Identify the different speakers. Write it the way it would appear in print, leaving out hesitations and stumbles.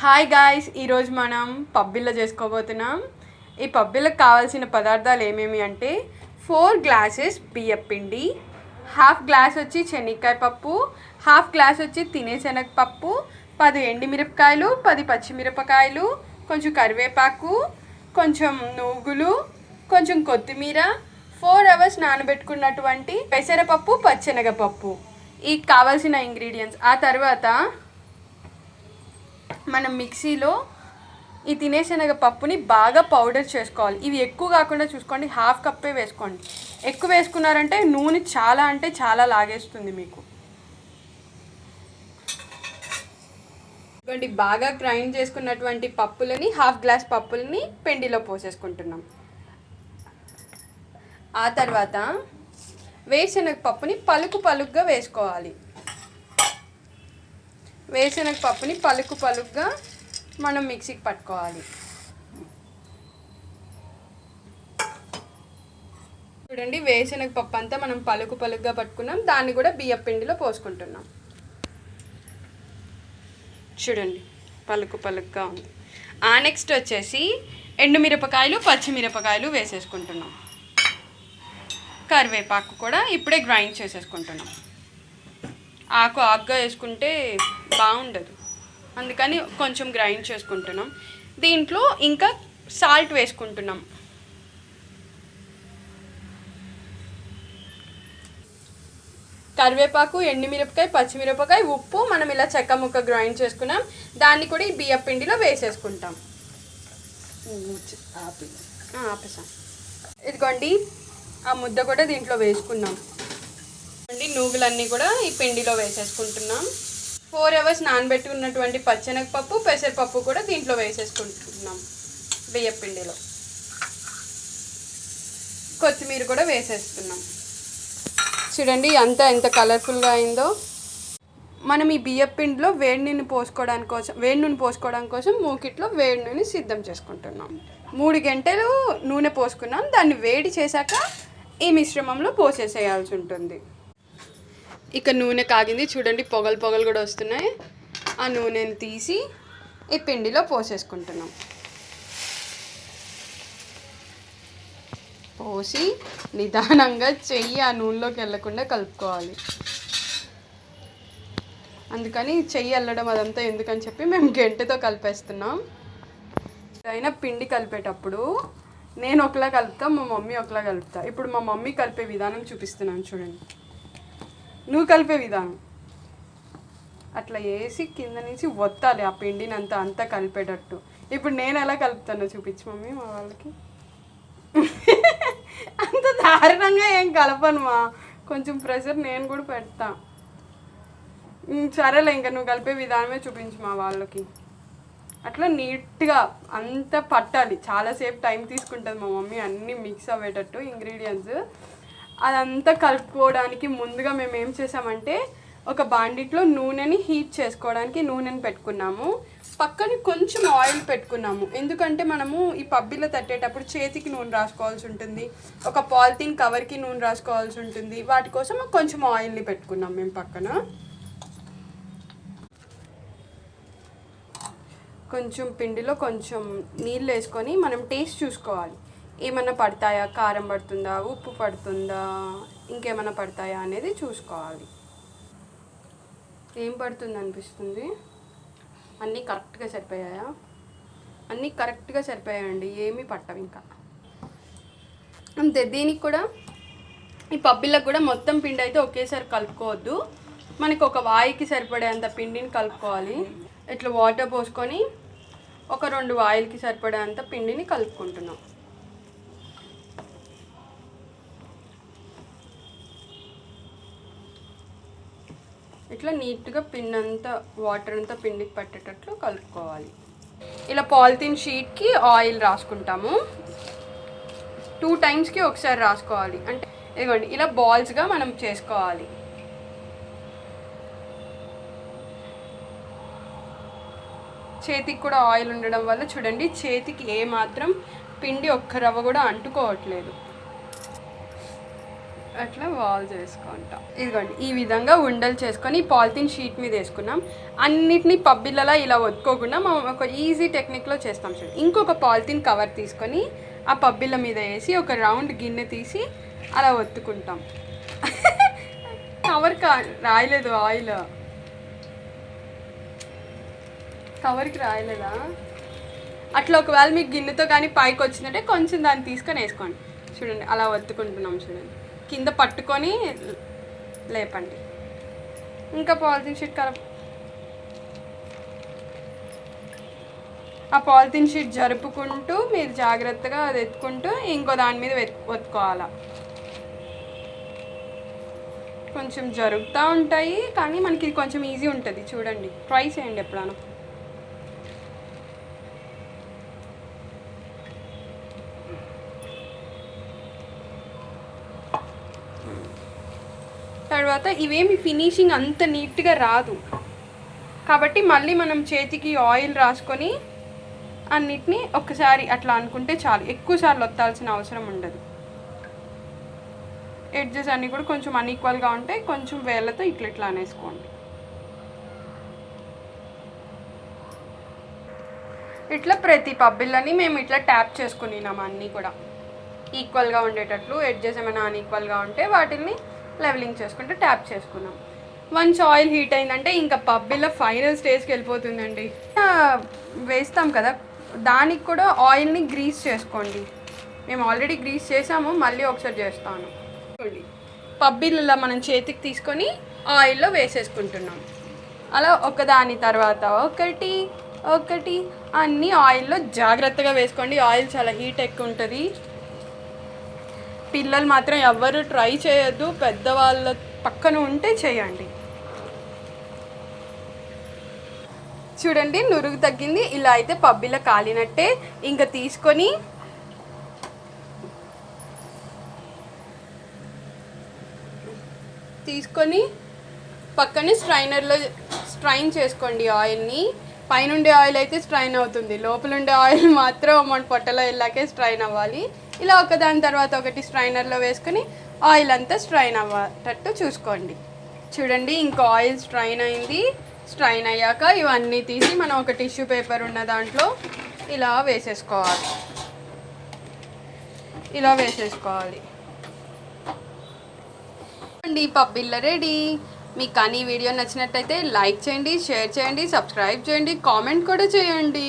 Speaker 1: Hi guys, ఈరోజు మనం పబ్బిళ్ళ చేసుకోబోతున్నాం. ఈ పబ్బిళ్ళకి కావాల్సిన పదార్థాలు ఏమేమి అంటే 4 గ్లాసెస్ బియ్యపిండి, హాఫ్ గ్లాస్ వచ్చి శనగకాయ పప్పు, హాఫ్ గ్లాస్ వచ్చి తినేశనగపప్పు, 10 ఎండుమిరపకాయలు, 10 పచ్చిమిరపకాయలు, కొంచెం కరివేపాకు, కొంచెం నువ్వులు, కొంచెం కొత్తిమీర, 4 అవర్స్ నానబెట్టుకున్నటువంటి పెసరపప్పు, పచ్చెనగపప్పు. ఈ కావాల్సిన ఇంగ్రీడియంట్స్. ఆ తర్వాత మనం మిక్సీలో ఈ తినేశనగ పప్పుని బాగా పౌడర్ చేసుకోవాలి. ఇవి ఎక్కువ కాకుండా చూసుకోండి, హాఫ్ కప్పే వేసుకోండి. ఎక్కువ వేసుకున్నారంటే నూనె చాలా అంటే చాలా లాగేస్తుంది మీకు. ఇటువంటి బాగా గ్రైండ్ చేసుకున్నటువంటి పప్పులని, హాఫ్ గ్లాస్ పప్పులని పెండిలో పోసేసుకుంటున్నాం. ఆ తర్వాత వేరుశనగ పప్పుని పలుకుగా వేసుకోవాలి. వేరుశనగ పప్పుని పలుకుగా మనం మిక్సీకి పట్టుకోవాలి. చూడండి, వేరుశనగ పప్పు అంతా మనం పలుకుగా పట్టుకున్నాం. దాన్ని కూడా బియ్యం పిండిలో పోసుకుంటున్నాం. చూడండి, పలుకుగా ఉంది. నెక్స్ట్ వచ్చేసి ఎండుమిరపకాయలు, పచ్చిమిరపకాయలు వేసేసుకుంటున్నాం. కరివేపాకు కూడా ఇప్పుడే గ్రైండ్ చేసేసుకుంటున్నాం. ఆకుగా వేసుకుంటే బాగుండదు, అందుకని కొంచెం గ్రైండ్ చేసుకుంటున్నాం. దీంట్లో ఇంకా సాల్ట్ వేసుకుంటున్నాం. కరివేపాకు, ఎండుమిరపకాయ, పచ్చిమిరపకాయ, ఉప్పు మనం ఇలా చెక్క ముక్క గ్రైండ్ చేసుకున్నాం. దాన్ని కూడా ఈ బియ్యం పిండిలో వేసేసుకుంటాం. ఆపేసాం. ఇదిగోండి, ఆ ముద్ద కూడా దీంట్లో వేసుకున్నాం. నువ్వులన్నీ కూడా ఈ పిండిలో వేసేసుకుంటున్నాం. 4 అవర్స్ నానబెట్టుకున్నటువంటి పచ్చెనగపప్పు, పెసరపప్పు కూడా దీంట్లో వేసేసుకుంటున్నాం బియ్యం పిండిలో. కొత్తిమీర కూడా వేసేస్తున్నాం. చూడండి అంతా ఎంత కలర్ఫుల్గా అయిందో. మనం ఈ బియ్యం పిండిలో వేడి నూనె పోసుకోవడం కోసం మూకిట్లో వేడి నూనె సిద్ధం చేసుకుంటున్నాం. 3 గంటలు నూనె పోసుకున్నాం. దాన్ని వేడి చేశాక ఈ మిశ్రమంలో పోసేసేయాల్సి ఉంటుంది. ఇక నూనె కాగింది. చూడండి, పొగలు కూడా వస్తున్నాయి. ఆ నూనెని తీసి ఈ పిండిలో పోసేసుకుంటున్నాం. పోసి నిదానంగా చెయ్యి ఆ నూనెలోకి వెళ్ళకుండా కలుపుకోవాలి. అందుకని చెయ్యి వెళ్ళడం అదంతా ఎందుకని చెప్పి మేము గంటెతో కలిపేస్తున్నాం. అయినా పిండి కలిపేటప్పుడు నేను ఒకలా కలుపుతా, మా మమ్మీ ఒకలా కలుపుతా. ఇప్పుడు మా మమ్మీ కలిపే విధానం చూపిస్తున్నాను చూడండి. నువ్వు కలిపే విధానం అట్లా వేసి కింద నుంచి ఒత్తాలి ఆ పిండిని అంతా కలిపేటట్టు. ఇప్పుడు నేను ఎలా కలుపుతానో చూపించు మమ్మీ మా వాళ్ళకి. అంత దారుణంగా ఏం కలపను మా, కొంచెం ప్రెషర్ నేను కూడా పెడతా. సరేలే, ఇంకా నువ్వు కలిపే విధానమే చూపించు మా వాళ్ళకి. అట్లా నీట్గా అంతా పట్టాలి. చాలాసేపు టైం తీసుకుంటుంది మా మమ్మీ అన్నీ మిక్స్ అవ్వేటట్టు ఇంగ్రీడియంట్స్. అదంతా కలుపుకోవడానికి ముందుగా మేము ఏం చేసామంటే ఒక బాండిట్లో నూనెని హీట్ చేసుకోవడానికి నూనెని పెట్టుకున్నాము. పక్కన కొంచెం ఆయిల్ పెట్టుకున్నాము. ఎందుకంటే మనము ఈ పబ్బిలో తట్టేటప్పుడు చేతికి నూనె రాసుకోవాల్సి ఉంటుంది, ఒక పాలిథిన్ కవర్కి నూనె రాసుకోవాల్సి ఉంటుంది. వాటి కోసం కొంచెం ఆయిల్ని పెట్టుకున్నాం మేము పక్కన. కొంచెం పిండిలో కొంచెం నీళ్ళు వేసుకొని మనం టేస్ట్ చూసుకోవాలి. ఏమన్నా పడతాయా, కారం పడుతుందా, ఉప్పు పడుతుందా, ఇంకేమన్నా పడతాయా అనేది చూసుకోవాలి. ఏం పడుతుంది అనిపిస్తుంది? అన్నీ కరెక్ట్గా సరిపోయాయా? అన్నీ కరెక్ట్గా సరిపోయాయండి, ఏమీ పట్టవు ఇంకా. అంతే. దీనికి కూడా ఈ పబ్బిళ్ళకు కూడా మొత్తం పిండి అయితే ఒకేసారి కలుపుకోవద్దు. మనకు ఒక వాయికి సరిపడేంత పిండిని కలుపుకోవాలి. ఇట్లా వాటర్ పోసుకొని ఒక 2 వాయిలకి సరిపడేంత పిండిని కలుపుకుంటున్నాం. ఇట్లా నీట్గా పిండి అంతా, వాటర్ అంతా పిండికి పట్టేటట్లు కలుపుకోవాలి. ఇలా పాలిథిన్ షీట్కి ఆయిల్ రాసుకుంటాము. 2 టైమ్స్కి ఒకసారి రాసుకోవాలి. అంటే ఇదిగోండి, ఇలా బాల్స్గా మనం చేసుకోవాలి. చేతికి కూడా ఆయిల్ ఉండడం వల్ల చూడండి, చేతికి ఏమాత్రం పిండి ఒక్క రవ్వ కూడా అంటుకోవట్లేదు. అట్లా వాల్ చేసుకుంటాం. ఇదిగోండి ఈ విధంగా ఉండలు చేసుకొని పాలిథిన్ షీట్ మీద వేసుకున్నాం. అన్నిటినీ పబ్బిళ్ళలా ఇలా ఒత్తుకోకుండా మనం ఒక ఈజీ టెక్నిక్లో చేస్తాం చూడండి. ఇంకొక పాలిథిన్ కవర్ తీసుకొని ఆ పబ్బిళ్ళ మీద వేసి ఒక రౌండ్ గిన్నె తీసి అలా ఒత్తుకుంటాం. కవర్ రాయలేదు, ఆయిల్ కవర్కి రాయలేదా? అట్లా ఒకవేళ మీకు గిన్నెతో కానీ పైకి వచ్చిందంటే కొంచెం దాన్ని తీసుకొని వేసుకోండి. చూడండి అలా ఒత్తుకుంటున్నాం చూడండి. కింద పట్టుకొని లేపండి. ఇంకా పాలిథిన్ షీట్ ఆ పాలిథిన్ షీట్ జరుపుకుంటూ మీరు జాగ్రత్తగా అది ఎత్తుకుంటూ ఇంకో దాని మీద ఒత్తుకోవాలా. కొంచెం జరుగుతూ ఉంటాయి కానీ మనకి ఇది కొంచెం ఈజీ ఉంటుంది. చూడండి, ట్రై చేయండి ఎప్పుడైనా. తర్వాత ఇవేమి ఫినిషింగ్ అంత నీట్గా రాదు కాబట్టి మళ్ళీ మనం చేతికి ఆయిల్ రాసుకొని అన్నిటినీ ఒక్కసారి అట్లా అనుకుంటే చాలు. ఎక్కువసార్లు ఒత్తాల్సిన అవసరం ఉండదు. ఎడ్జెస్ అన్నీ కూడా కొంచెం అన్ఈక్వల్గా ఉంటాయి. కొంచెం వేళ్ళతో ఇట్లా అనేసుకోండి. ఇట్లా ప్రతి పబ్బిళ్ళని మేము ఇట్లా ట్యాప్ చేసుకున్నాము. అన్నీ కూడా ఈక్వల్గా ఉండేటట్లు. ఎడ్జెస్ ఏమైనా అన్ఈక్వల్గా ఉంటే వాటిని లెవెలింగ్ చేసుకుంటే ట్యాప్ చేసుకున్నాం. వన్స్ ఆయిల్ హీట్ అయిందంటే ఇంకా పబ్బిళ్ళ ఫైనల్ స్టేజ్కి వెళ్ళిపోతుందండి. వేస్తాం కదా, దానికి కూడా ఆయిల్ని గ్రీస్ చేసుకోండి. మేము ఆల్రెడీ గ్రీస్ చేసాము, మళ్ళీ ఒకసారి చేస్తాను. పబ్బిళ్ళ మనం చేతికి తీసుకొని ఆయిల్లో వేసేసుకుంటున్నాం. అలా ఒకదాని తర్వాత ఒకటి ఒకటి అన్నీ ఆయిల్లో జాగ్రత్తగా వేసుకోండి. ఆయిల్ చాలా హీట్ ఎక్కువ ఉంటుంది. పిల్లలు మాత్రం ఎవ్వరు ట్రై చేయొద్దు, పెద్దవాళ్ళ పక్కన ఉంటే చేయండి. చూడండి నురుగు తగ్గింది. ఇలా అయితే పబ్బిళ్ళ కాలినట్టే. ఇంకా తీసుకొని పక్కనే స్ట్రైనర్లో స్ట్రైన్ చేసుకోండి ఆయిల్ని. పైనుండే ఆయిల్ అయితే స్ట్రైన్ అవుతుంది, లోపల ఉండే ఆయిల్ మాత్రం మన పొట్టలో వెళ్ళాకే స్ట్రైన్ అవ్వాలి. ఇలా ఒకదాని తర్వాత ఒకటి స్ట్రైనర్లో వేసుకొని ఆయిల్ అంతా స్ట్రైన్ అవ్వటట్టు చూసుకోండి. చూడండి ఇంకా ఆయిల్ స్ట్రైన్ అయింది. స్ట్రైన్ అయ్యాక ఇవన్నీ తీసి మనం ఒక టిష్యూ పేపర్ ఉన్న దాంట్లో ఇలా వేసేసుకోవాలి. అండి పబ్బిళ్ళ రెడీ. మీకు కానీ వీడియో నచ్చినట్టయితే లైక్ చేయండి, షేర్ చేయండి, సబ్స్క్రైబ్ చేయండి, కామెంట్ కూడా చేయండి.